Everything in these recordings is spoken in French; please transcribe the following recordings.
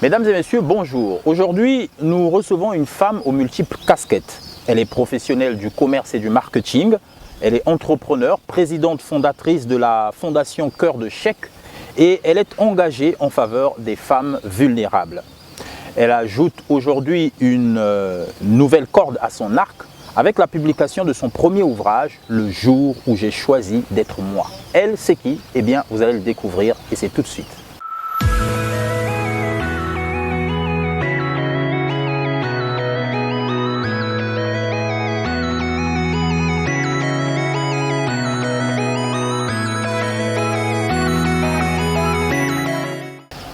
Mesdames et messieurs, bonjour. Aujourd'hui, nous recevons une femme aux multiples casquettes. Elle est professionnelle du commerce et du marketing. Elle est entrepreneur, présidente fondatrice de la fondation Cœur de Chèque et elle est engagée en faveur des femmes vulnérables. Elle ajoute aujourd'hui une nouvelle corde à son arc avec la publication de son premier ouvrage, Le jour où j'ai choisi d'être moi. Elle, c'est qui? Eh bien, vous allez le découvrir et c'est tout de suite.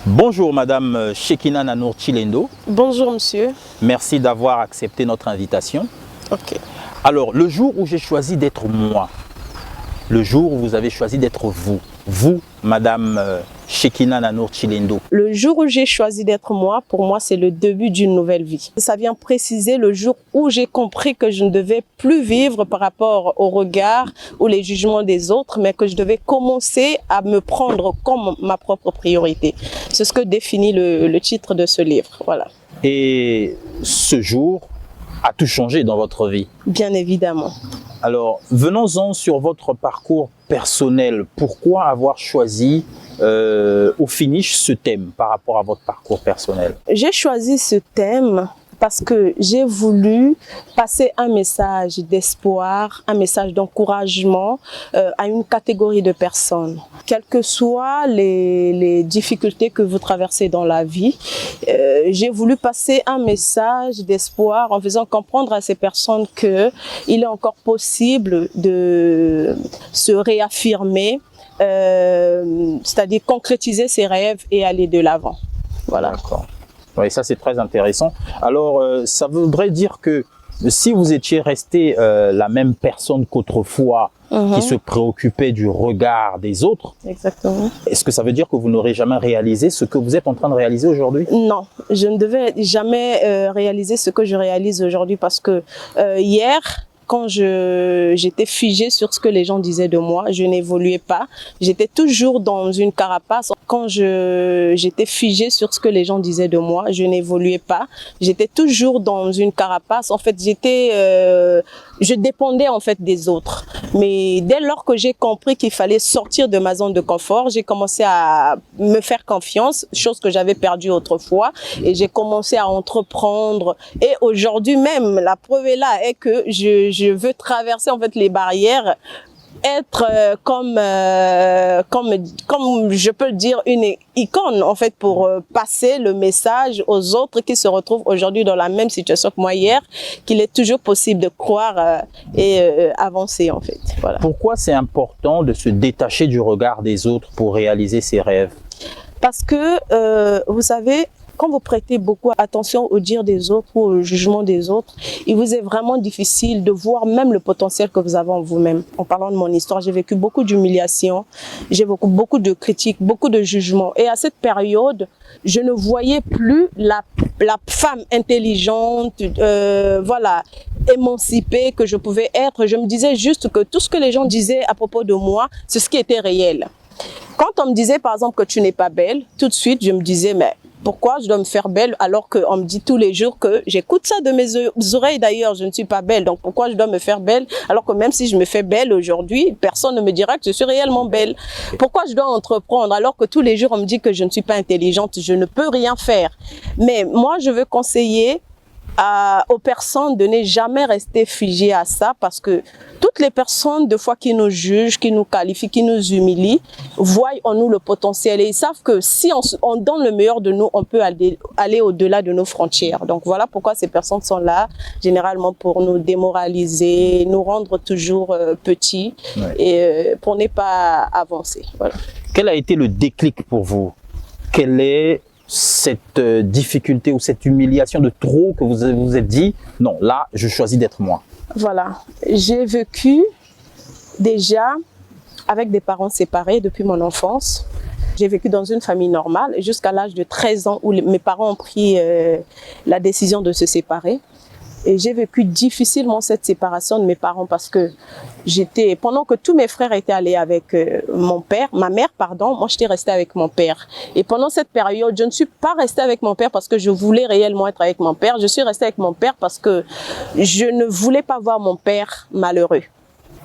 Bonjour Madame Chekina Nanour Chilendo. Bonjour monsieur. Merci d'avoir accepté notre invitation. Ok. Alors, le jour où j'ai choisi d'être moi, le jour où vous avez choisi d'être vous, Madame Chekina Nanour Chilendo. Le jour où j'ai choisi d'être moi, pour moi, c'est le début d'une nouvelle vie. Ça vient préciser le jour où j'ai compris que je ne devais plus vivre par rapport au regard ou les jugements des autres, mais que je devais commencer à me prendre comme ma propre priorité. C'est ce que définit le titre de ce livre. Voilà. Et ce jour a tout changé dans votre vie? Bien évidemment. Alors, venons-en sur votre parcours personnel. Pourquoi avoir choisi au finish ce thème par rapport à votre parcours personnel? J'ai choisi ce thème parce que j'ai voulu passer un message d'espoir, un message d'encouragement à une catégorie de personnes. Quelles que soient les difficultés que vous traversez dans la vie, j'ai voulu passer un message d'espoir en faisant comprendre à ces personnes qu'il est encore possible de se réaffirmer, c'est-à-dire concrétiser ses rêves et aller de l'avant. Voilà. D'accord. Oui, ça c'est très intéressant. Alors, ça voudrait dire que si vous étiez resté la même personne qu'autrefois, qui se préoccupait du regard des autres, exactement. Est-ce que ça veut dire que vous n'aurez jamais réalisé ce que vous êtes en train de réaliser aujourd'hui? Non, je ne devais jamais réaliser ce que je réalise aujourd'hui parce que hier, quand j'étais figée sur ce que les gens disaient de moi, je n'évoluais pas. J'étais toujours dans une carapace. Quand j'étais figée sur ce que les gens disaient de moi, je n'évoluais pas. J'étais toujours dans une carapace. En fait, je dépendais en fait des autres. Mais dès lors que j'ai compris qu'il fallait sortir de ma zone de confort, j'ai commencé à me faire confiance, chose que j'avais perdue autrefois, et j'ai commencé à entreprendre. Et aujourd'hui même, la preuve est là, est que je veux traverser en fait les barrières, être comme je peux le dire, une icône en fait pour passer le message aux autres qui se retrouvent aujourd'hui dans la même situation que moi hier, qu'il est toujours possible de croire et avancer en fait. Voilà. Pourquoi c'est important de se détacher du regard des autres pour réaliser ses rêves? Parce que vous savez, quand vous prêtez beaucoup attention aux dires des autres ou au jugement des autres, il vous est vraiment difficile de voir même le potentiel que vous avez en vous-même. En parlant de mon histoire, j'ai vécu beaucoup d'humiliations, j'ai vécu beaucoup de critiques, beaucoup de jugements. Et à cette période, je ne voyais plus la femme intelligente, voilà, émancipée que je pouvais être. Je me disais juste que tout ce que les gens disaient à propos de moi, c'est ce qui était réel. Quand on me disait par exemple que tu n'es pas belle, tout de suite je me disais mais pourquoi je dois me faire belle alors qu'on me dit tous les jours que j'écoute ça de mes oreilles d'ailleurs, je ne suis pas belle, donc pourquoi je dois me faire belle alors que même si je me fais belle aujourd'hui, personne ne me dira que je suis réellement belle. Pourquoi je dois entreprendre alors que tous les jours on me dit que je ne suis pas intelligente, je ne peux rien faire. Mais moi je veux conseiller aux personnes de ne jamais rester figées à ça parce que toutes les personnes de fois qui nous jugent, qui nous qualifient, qui nous humilient, voient en nous le potentiel et ils savent que si on donne le meilleur de nous, on peut aller au-delà de nos frontières. Donc voilà pourquoi ces personnes sont là, généralement pour nous démoraliser, nous rendre toujours petits et pour ne pas avancer. Voilà. Quel a été le déclic pour vous? Quelle est cette difficulté ou cette humiliation de trop que vous vous êtes dit, non, là, je choisis d'être moi? Voilà, j'ai vécu déjà avec des parents séparés depuis mon enfance. J'ai vécu dans une famille normale jusqu'à l'âge de 13 ans où mes parents ont pris la décision de se séparer. Et j'ai vécu difficilement cette séparation de mes parents parce que pendant que tous mes frères étaient allés avec ma mère, moi j'étais restée avec mon père. Et pendant cette période, je ne suis pas restée avec mon père parce que je voulais réellement être avec mon père. Je suis restée avec mon père parce que je ne voulais pas voir mon père malheureux.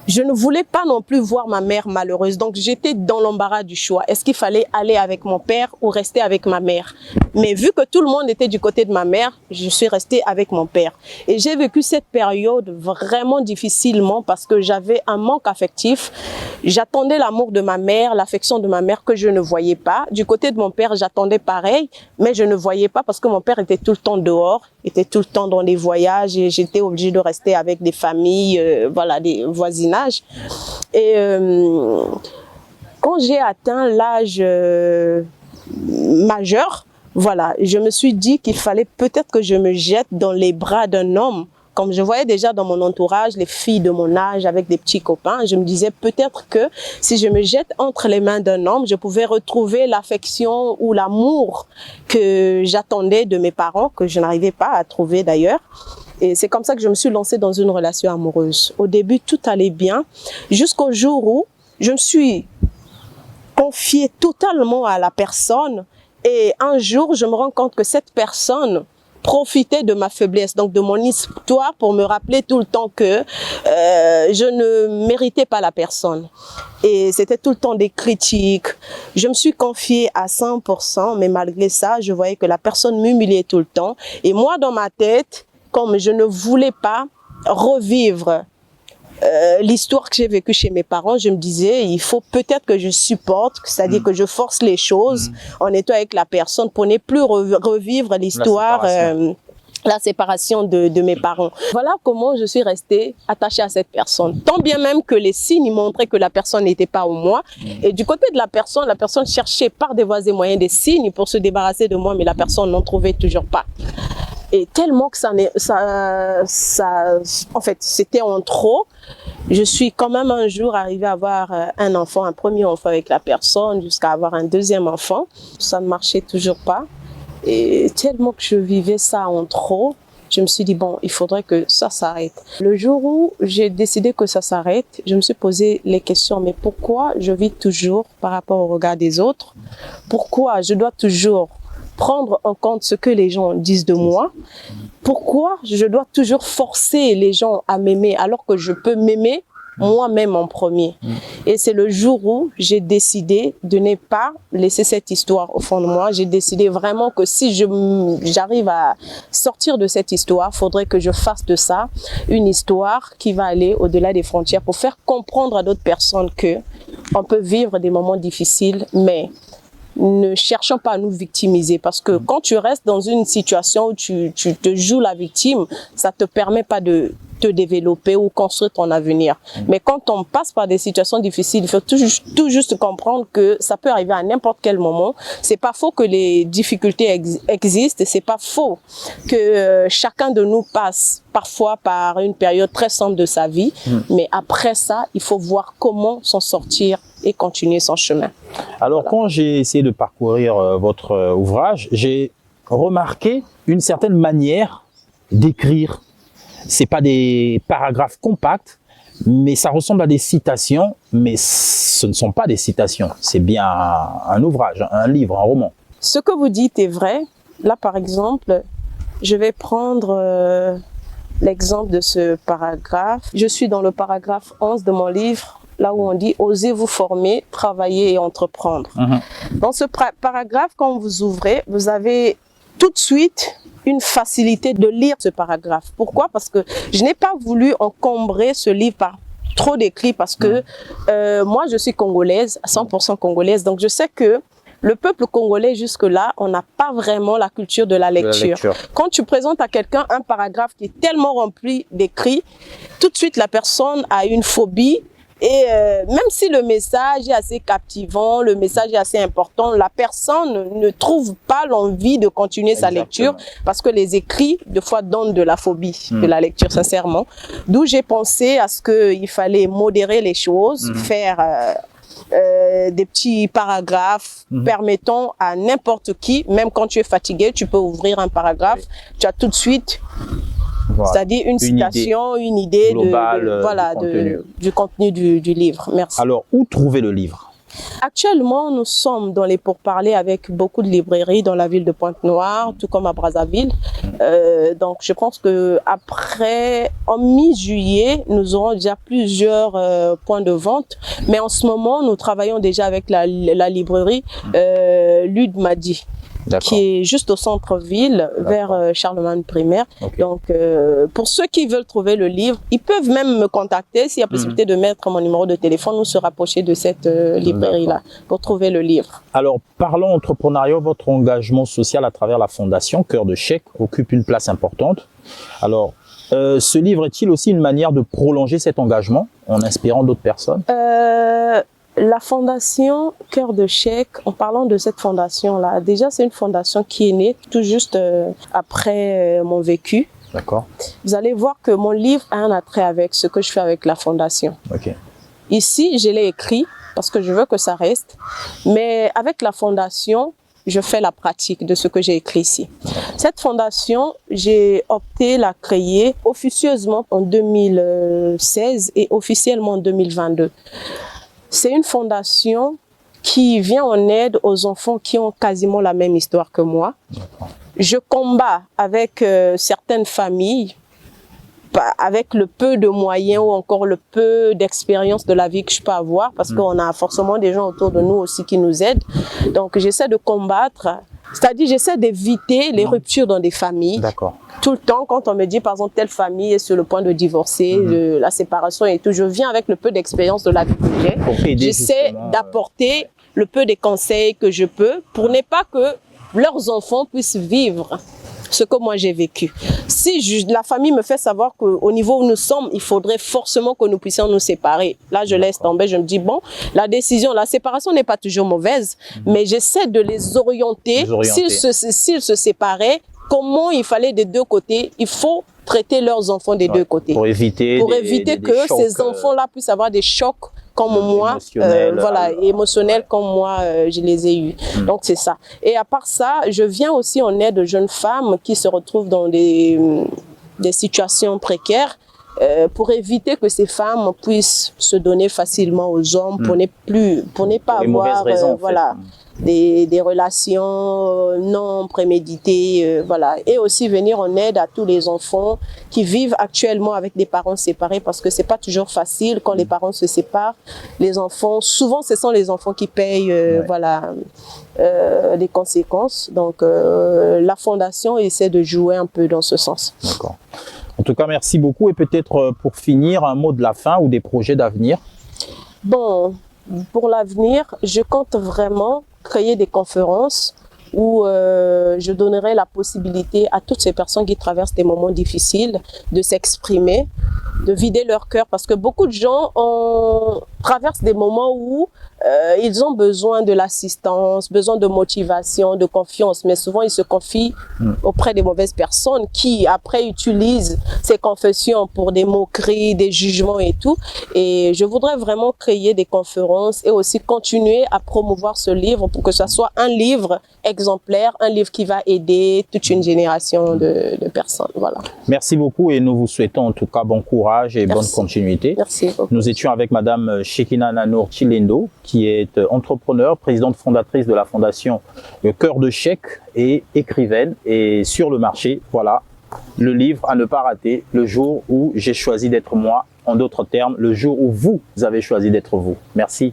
Je ne voulais pas non plus voir ma mère malheureuse. Donc, j'étais dans l'embarras du choix. Est-ce qu'il fallait aller avec mon père ou rester avec ma mère? Mais vu que tout le monde était du côté de ma mère, je suis restée avec mon père. Et j'ai vécu cette période vraiment difficilement parce que j'avais un manque affectif. J'attendais l'amour de ma mère, l'affection de ma mère que je ne voyais pas. Du côté de mon père, j'attendais pareil, mais je ne voyais pas parce que mon père était tout le temps dehors, était tout le temps dans des voyages et j'étais obligée de rester avec des familles, des voisinages. Et quand j'ai atteint l'âge majeur, je me suis dit qu'il fallait peut-être que je me jette dans les bras d'un homme. Comme je voyais déjà dans mon entourage les filles de mon âge avec des petits copains, je me disais peut-être que si je me jette entre les mains d'un homme, je pouvais retrouver l'affection ou l'amour que j'attendais de mes parents, que je n'arrivais pas à trouver d'ailleurs. Et c'est comme ça que je me suis lancée dans une relation amoureuse. Au début, tout allait bien, jusqu'au jour où je me suis confiée totalement à la personne. Et un jour, je me rends compte que cette personne profitait de ma faiblesse, donc de mon histoire, pour me rappeler tout le temps que je ne méritais pas la personne. Et c'était tout le temps des critiques. Je me suis confiée à 100%, mais malgré ça, je voyais que la personne m'humiliait tout le temps. Et moi, dans ma tête, comme je ne voulais pas revivre l'histoire que j'ai vécue chez mes parents, je me disais, il faut peut-être que je supporte, c'est-à-dire que je force les choses en étant avec la personne pour ne plus revivre l'histoire, la séparation de mes parents. Voilà comment je suis restée attachée à cette personne. Tant bien même que les signes montraient que la personne n'était pas au moi. Et du côté de la personne cherchait par des voies et moyens des signes pour se débarrasser de moi, mais la personne n'en trouvait toujours pas. Et tellement que en fait, c'était en trop. Je suis quand même un jour arrivée à avoir un enfant, un premier enfant avec la personne, jusqu'à avoir un deuxième enfant. Ça ne marchait toujours pas. Et tellement que je vivais ça en trop, je me suis dit, bon, il faudrait que ça s'arrête. Le jour où j'ai décidé que ça s'arrête, je me suis posé les questions, mais pourquoi je vis toujours par rapport au regard des autres? Pourquoi je dois toujours prendre en compte ce que les gens disent de moi? Pourquoi je dois toujours forcer les gens à m'aimer alors que je peux m'aimer moi-même en premier? Et c'est le jour où j'ai décidé de ne pas laisser cette histoire au fond de moi. J'ai décidé vraiment que si j'arrive à sortir de cette histoire, il faudrait que je fasse de ça une histoire qui va aller au-delà des frontières pour faire comprendre à d'autres personnes que on peut vivre des moments difficiles, mais ne cherchons pas à nous victimiser, parce que quand tu restes dans une situation où tu te joues la victime, ça te permet pas de te développer ou construire ton avenir. Mais quand on passe par des situations difficiles, il faut tout juste comprendre que ça peut arriver à n'importe quel moment. C'est pas faux que les difficultés existent, c'est pas faux que chacun de nous passe parfois par une période très sombre de sa vie, mais après ça, il faut voir comment s'en sortir et continuer son chemin. Alors, quand j'ai essayé de parcourir votre ouvrage, j'ai remarqué une certaine manière d'écrire. C'est pas des paragraphes compacts, mais ça ressemble à des citations, mais ce ne sont pas des citations. C'est bien un ouvrage, un livre, un roman. Ce que vous dites est vrai. Là, par exemple, je vais prendre l'exemple de ce paragraphe. Je suis dans le paragraphe 11 de mon livre, là où on dit « Osez vous former, travailler et entreprendre ». Dans ce paragraphe, quand vous ouvrez, vous avez tout de suite une facilité de lire ce paragraphe. Pourquoi? Parce que je n'ai pas voulu encombrer ce livre par trop d'écrits, parce que moi, je suis congolaise, 100% congolaise, donc je sais que le peuple congolais, jusque-là, on n'a pas vraiment la culture de la lecture. Quand tu présentes à quelqu'un un paragraphe qui est tellement rempli d'écrits, tout de suite, la personne a une phobie. Et même si le message est assez captivant, le message est assez important, la personne ne trouve pas l'envie de continuer sa lecture, parce que les écrits, des fois, donnent de la phobie de la lecture, sincèrement. D'où j'ai pensé à ce qu'il fallait modérer les choses, faire des petits paragraphes permettant à n'importe qui, même quand tu es fatigué, tu peux ouvrir un paragraphe, tu as tout de suite Voilà. C'est-à-dire une citation, une idée globale, voilà, du contenu du livre. Merci. Alors, où trouver le livre? Actuellement, nous sommes dans les pourparlers avec beaucoup de librairies dans la ville de Pointe-Noire, tout comme à Brazzaville. Donc, je pense que après, en mi-juillet, nous aurons déjà plusieurs points de vente. Mais en ce moment, nous travaillons déjà avec la librairie Lud Madi, qui est juste au centre-ville, vers Charlemagne Primaire. Okay. Donc, pour ceux qui veulent trouver le livre, ils peuvent même me contacter s'il y a possibilité de mettre mon numéro de téléphone ou se rapprocher de cette librairie-là pour trouver le livre. Alors, parlons entrepreneuriat. Votre engagement social à travers la Fondation Cœur de Chèque occupe une place importante. Alors, ce livre est-il aussi une manière de prolonger cet engagement en inspirant d'autres personnes? La fondation Cœur de Chèque, en parlant de cette fondation-là, déjà c'est une fondation qui est née tout juste après mon vécu. D'accord. Vous allez voir que mon livre a un attrait avec ce que je fais avec la fondation. Ok. Ici, je l'ai écrit parce que je veux que ça reste, mais avec la fondation, je fais la pratique de ce que j'ai écrit ici. Cette fondation, j'ai opté la créer officieusement en 2016 et officiellement en 2022. C'est une fondation qui vient en aide aux enfants qui ont quasiment la même histoire que moi. Je combats avec certaines familles, avec le peu de moyens ou encore le peu d'expérience de la vie que je peux avoir, parce qu'on a forcément des gens autour de nous aussi qui nous aident. Donc j'essaie de combattre, c'est-à-dire j'essaie d'éviter les ruptures dans des familles. D'accord. Tout le temps, quand on me dit, par exemple, telle famille est sur le point de divorcer, la séparation et tout, je viens avec le peu d'expérience de la vie que j'ai. J'essaie d'apporter le peu des conseils que je peux pour ne pas que leurs enfants puissent vivre ce que moi j'ai vécu. Si la famille me fait savoir qu'au niveau où nous sommes, il faudrait forcément que nous puissions nous séparer. Là, je laisse tomber, je me dis, bon, la séparation n'est pas toujours mauvaise, mais j'essaie de les orienter. S'ils se séparaient, comment il fallait des deux côtés, il faut traiter leurs enfants des deux côtés. Pour éviter que chocs, ces enfants-là puissent avoir des chocs comme moi, émotionnels comme moi, je les ai eus. Donc c'est ça. Et à part ça, je viens aussi en aide aux jeunes femmes qui se retrouvent dans des situations précaires, pour éviter que ces femmes puissent se donner facilement aux hommes, pour ne pas avoir des relations non préméditées, voilà. Et aussi venir en aide à tous les enfants qui vivent actuellement avec des parents séparés, parce que c'est pas toujours facile quand les parents se séparent. Les enfants, souvent ce sont les enfants qui payent les conséquences. Donc la fondation essaie de jouer un peu dans ce sens. D'accord. En tout cas, merci beaucoup. Et peut-être pour finir, un mot de la fin ou des projets d'avenir? Bon, pour l'avenir, je compte vraiment créer des conférences où je donnerai la possibilité à toutes ces personnes qui traversent des moments difficiles de s'exprimer, de vider leur cœur, parce que beaucoup de gens traversent des moments où ils ont besoin de l'assistance, besoin de motivation, de confiance, mais souvent ils se confient auprès des mauvaises personnes qui après utilisent ces confessions pour des moqueries, des jugements et tout. Et je voudrais vraiment créer des conférences et aussi continuer à promouvoir ce livre pour que ça soit un livre exemplaire, un livre qui va aider toute une génération de personnes. Voilà. Merci beaucoup et nous vous souhaitons en tout cas bon courage et bonne continuité. Merci beaucoup. Nous étions avec Madame Shekina Nanour Chilendo, qui est entrepreneur, présidente fondatrice de la fondation Le Cœur de Chèque et écrivaine. Et sur le marché, voilà, le livre à ne pas rater, le jour où j'ai choisi d'être moi, en d'autres termes, le jour où vous avez choisi d'être vous. Merci.